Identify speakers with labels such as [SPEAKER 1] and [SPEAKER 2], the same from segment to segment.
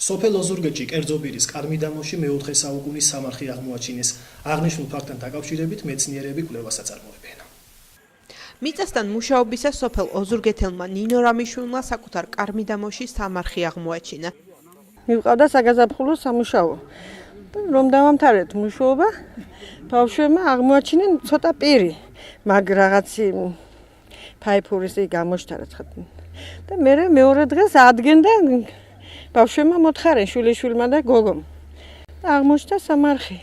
[SPEAKER 1] სოფელ ოზურგეთში კერძობირის კარ-მიდამოში მეოთხე საუკუნის სამარხი აღმოაჩინეს. აღნიშნულ ფაქტთან დაკავშირებით მეცნიერები კვლევას აწარმოებენ.
[SPEAKER 2] მიწასთან მუშაობისას სოფელ ოზურგეთელმა ნინო რამიშვილმა საკუთარ კარ-მიდამოში სამარხი აღმოაჩინა.
[SPEAKER 3] მივყავდა საგაზაფხულო სამუშაო. რომ დავამთავრეთ მუშაობა, ბავშვებმა აღმოაჩინენ ცოტა პირი, მაგ რაღაცი ფაიფურის გამოჩნდა და მე მეორე დღეს ადგენ და ბავშვებმა მოთხარენ შვილიშვილმა და გოგომ. აღმოჩნდა სამარხი.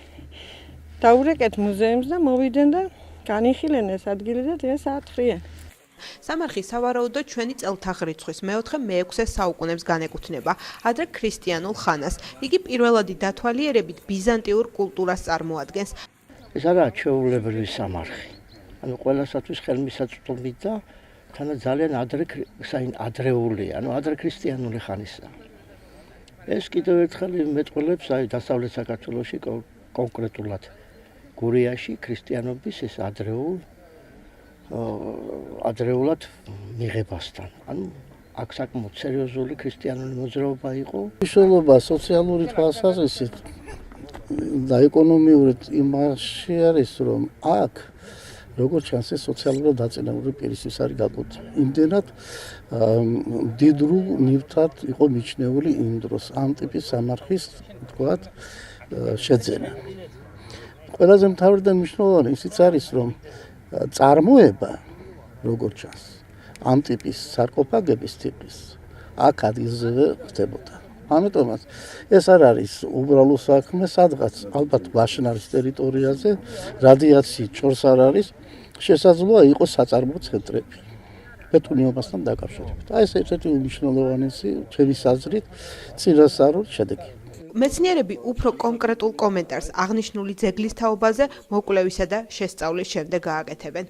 [SPEAKER 3] დაურეკეთ მუზეუმს და მოვიდნენ და განიხილენ ეს ადგილი და დღეს აათხრიან.
[SPEAKER 2] სამარხი სავარაუდოდ ჩვენი წელთაღრიცხვის მე-6 საუკუნეებს განეკუთვნება, ადრე ქრისტიანულ ხანას. იგი პირველადი დათვალიერებით ბიზანტიურ კულტურას წარმოადგენს.
[SPEAKER 4] ეს არაა ჩვეულებრივი სამარხი. ანუ ყველასათვის ხელმისაწვდომი და თანაც ძალიან ადრეულია, ანუ ადრე ქრისტიანული ხანისაა. ეს კიდევ ერთხელ მეტყველებს დასავლეთ საქართველოში კონკრეტულად გურიაში ქრისტიანობის ეს ადრეულად მიღებასთან. ანუ აქ საკმაოდ სერიოზული ქრისტიანული მოძრაობა იყო.
[SPEAKER 5] მნიშვნელობა სოციალური თვალსაზრისით და ეკონომიურად იმაში არის, რომ აქ როგორც ჩანს ეს სოციალურად დაწინაურებული პირისთვის არის გაკუთვნილი. იმდენად დიდრულ ნივთად იყო მიჩნეული იმ დროს ამ ტიპის სამარხის თქვათ შეძენა. ყველაზე მთავარი და მნიშვნელოვანი ისიც არის, რომ წარმოება როგორც ჩანს ამ ტიპის სარკოფაგების ტიპის აქ ადგილზე ხდებოდა. ამიტომაც ეს არ არის უბრალო საქმე, სადღაც ალბათ ვაშნარის ტერიტორიაზე რადიაციით შორს არ არის, შესაძლოა იყოს საწარმო ცენტრები ბეთონიობასთან დაკავშირებით. აი ეს ერთ-ერთი უმნიშვნელოვანესი ჩემის აზრით წინასწარ შედეგი.
[SPEAKER 2] მეცნიერები უფრო კონკრეტულ კომენტარს აღნიშნული ძეგლის თაობაზე მოკვლევისა და შესწავლის შემდეგ გააკეთებენ.